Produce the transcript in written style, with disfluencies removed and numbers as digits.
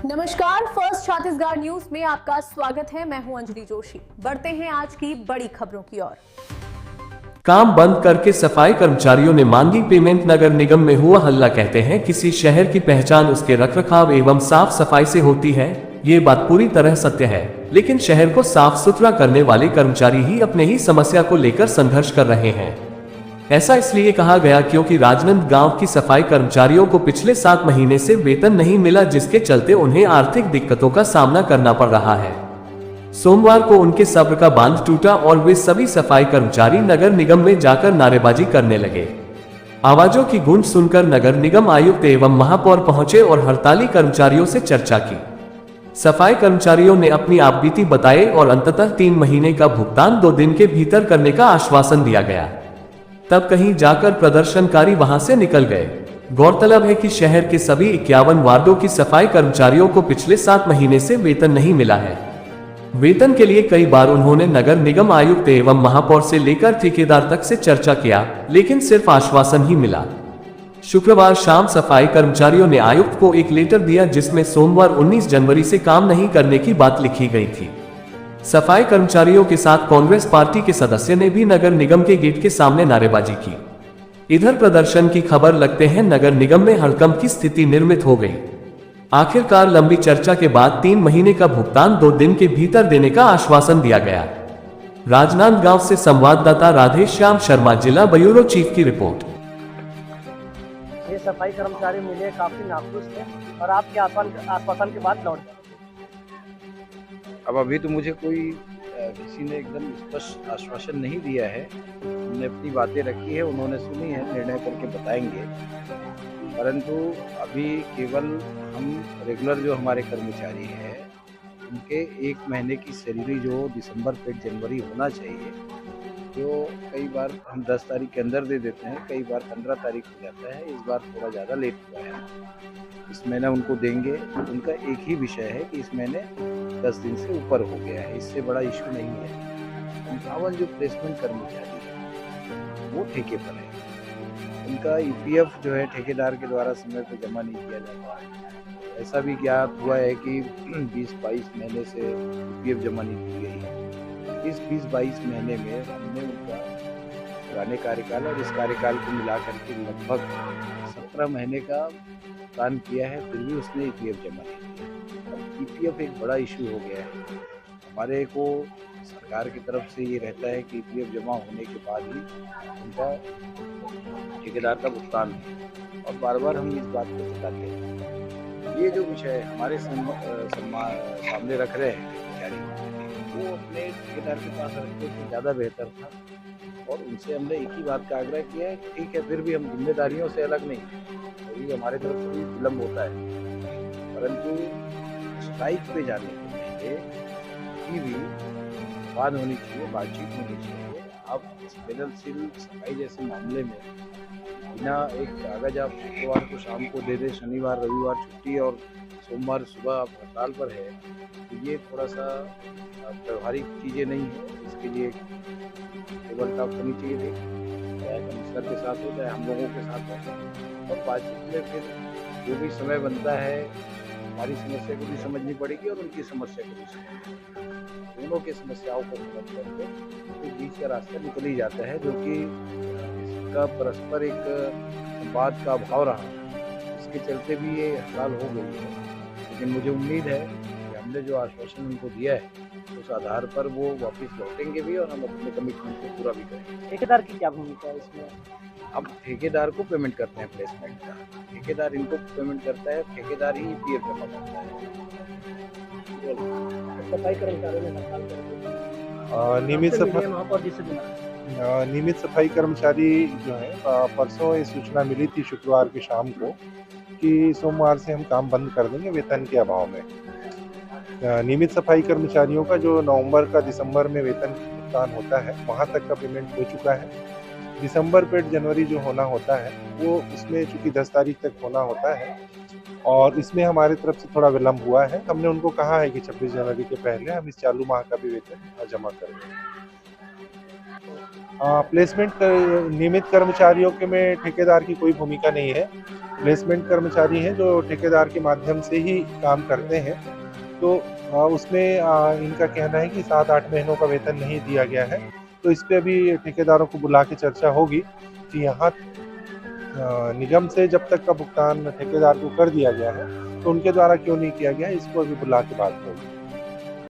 नमस्कार, first Chhattisgarh news में आपका स्वागत है। मैं हूं अंजलि जोशी। बढ़ते हैं आज की बड़ी खबरों की ओर। काम बंद करके सफाई कर्मचारियों ने मांगी पेमेंट। नगर निगम में हुआ हल्ला। कहते हैं किसी शहर की पहचान उसके रखरखाव एवं साफ सफाई से होती है। ये बात पूरी तरह सत्य है, लेकिन शहर को साफ सुथरा करने वाले कर्मचारी ही अपने ही समस्या को लेकर संघर्ष कर रहे हैं। ऐसा इसलिए कहा गया क्योंकि राजनांदगांव की सफाई कर्मचारियों को पिछले 7 महीने से वेतन नहीं मिला, जिसके चलते उन्हें आर्थिक दिक्कतों का सामना करना पड़ रहा है। सोमवार को उनके सब्र का बांध टूटा और वे सभी सफाई कर्मचारी नगर निगम में जाकर नारेबाजी करने लगे। आवाजों की गूंज सुनकर नगर निगम आयुक्त एवं महापौर पहुंचे और हड़ताली कर्मचारियों से चर्चा की। सफाई कर्मचारियों ने अपनी आपबीती बताई और अंततः 3 महीने का भुगतान 2 दिन के भीतर करने का आश्वासन दिया गया। तब कहीं जाकर प्रदर्शनकारी वहां से निकल गए। गौरतलब है कि शहर के सभी 51 वार्डों की सफाई कर्मचारियों को पिछले 7 महीने से वेतन नहीं मिला है। वेतन के लिए कई बार उन्होंने नगर निगम आयुक्त एवं महापौर से लेकर ठेकेदार तक से चर्चा किया, लेकिन सिर्फ आश्वासन ही मिला। शुक्रवार शाम सफाई कर्मचारियों ने आयुक्त को एक लेटर दिया, जिसमें सोमवार 19 जनवरी से काम नहीं करने की बात लिखी गई थी। सफाई कर्मचारियों के साथ कांग्रेस पार्टी के सदस्य ने भी नगर निगम के गेट के सामने नारेबाजी की। इधर प्रदर्शन की खबर लगते हैं नगर निगम में हड़कंप की स्थिति निर्मित हो गई। आखिरकार लंबी चर्चा के बाद 3 महीने का भुगतान 2 दिन के भीतर देने का आश्वासन दिया गया। राजनांदगांव से संवाददाता राधेश्याम शर्मा, जिला ब्यूरो चीफ की रिपोर्ट। ये सफाई कर्मचारी मिले काफी नाखुश थे और आपके आश्वासन के बाद लौट गए। अब अभी तो मुझे कोई किसी ने एकदम स्पष्ट आश्वासन नहीं दिया है। हमने अपनी बातें रखी है, उन्होंने सुनी है, निर्णय करके बताएंगे। परंतु अभी केवल हम रेगुलर जो हमारे कर्मचारी हैं उनके 1 महीने की सैलरी जो दिसंबर पे जनवरी होना चाहिए, जो कई बार हम 10 तारीख के अंदर दे देते हैं, कई बार 15 तारीख हो जाता है। इस बार थोड़ा ज़्यादा लेट हुआ है। इस महीने उनको देंगे। उनका एक ही विषय है कि इस महीने 10 दिन से ऊपर हो गया है, इससे बड़ा इशू नहीं है। 51 जो प्लेसमेंट कर्मचारी है वो ठेके पर है। उनका ईपीएफ जो है ठेकेदार के द्वारा समय पर जमा नहीं किया जाता। ऐसा भी ज्ञात हुआ है कि 20-22 महीने से ईपीएफ जमा नहीं की गई है। इस 20-22 महीने में हमने उनका पुराने कार्यकाल और इस कार्यकाल को मिला करके लगभग 17 महीने का भुगतान किया है, फिर भी उसने ईपीएफ जमा नहीं किया। अब ईपीएफ एक बड़ा इशू हो गया है। हमारे को सरकार की तरफ से ये रहता है कि ईपीएफ जमा होने के बाद ही उनका ठेकेदार का भुगतान है, और बार बार हम इस बात को बताते हैं। ये जो विषय हमारे सामने रख रहे हैं कर्मचारी, वो अपने ठेकेदार के पास रखते तो ज़्यादा बेहतर था, और उनसे हमने एक ही बात का आग्रह किया है। ठीक है, फिर भी हम जिम्मेदारियों से अलग नहीं, तो हमारे तरफ से भी विलम्ब होता है, परंतु स्ट्राइक पे जाने के पहले की भी बात होनी चाहिए, बातचीत होनी चाहिए। आप संवेदनशील सफाई जैसे मामले में बिना एक कागज आप शुक्रवार को शाम को दे दे, शनिवार रविवार छुट्टी और सोमवार सुबह आप हड़ताल पर है, तो ये थोड़ा सा व्यवहारिक चीज़ें नहीं है। इसके लिए टेबल टॉक होनी चाहिए थी, चाहे कमिश्नर के साथ हो चाहे हम लोगों के साथ हो, और बातचीत में फिर जो भी समय बनता है हमारी समस्या को भी समझनी पड़ेगी और उनकी समस्या को भी समझनी। दोनों की समस्याओं को समझ करके तो बीच का रास्ता निकल ही जाता है, जो कि इसका परस्पर एक संवाद का अभाव रहा, इसके चलते भी ये हड़ताल हो गई है। लेकिन मुझे उम्मीद है कि हमने जो आश्वासन उनको दिया है उस आधार पर वो वापस लौटेंगे भी और हम अपने कमिटमेंट को पूरा भी करेंगे। ठेकेदार की क्या भूमिका है इसमें? अब ठेकेदार को पेमेंट करते हैं प्लेसमेंट का, ठेकेदार इनको पेमेंट करता है, ठेकेदार ही ईपीएफ जमा करता है। सफाई कर्मचारियों ने हड़ताल कर दी। नियमित सफाई कर्मचारी जो है परसों ये सूचना मिली थी शुक्रवार की शाम को कि सोमवार से हम काम बंद कर देंगे वेतन के अभाव में। नियमित सफाई कर्मचारियों का जो नवंबर का दिसंबर में वेतन भुगतान होता है वहां तक का पेमेंट हो चुका है। दिसंबर पे जनवरी जो होना होता है वो उसमें चूंकि 10 तारीख तक होना होता है और इसमें हमारे तरफ से थोड़ा विलम्ब हुआ है। हमने उनको कहा है कि 26 जनवरी के पहले हम इस चालू माह का भी वेतन जमा करेंगे। नियमित कर्मचारियों के में ठेकेदार की कोई भूमिका नहीं है। प्लेसमेंट कर्मचारी हैं जो ठेकेदार के माध्यम से ही काम करते हैं। तो उसमें इनका कहना है कि 7-8 महीनों का वेतन नहीं दिया गया है। तो इस पे अभी ठेकेदारों को बुला के चर्चा होगी कि यहाँ निगम से जब तक का भुगतान ठेकेदार को कर दिया गया है तो उनके द्वारा क्यों नहीं किया गया, इसको अभी बुला के बात होगी।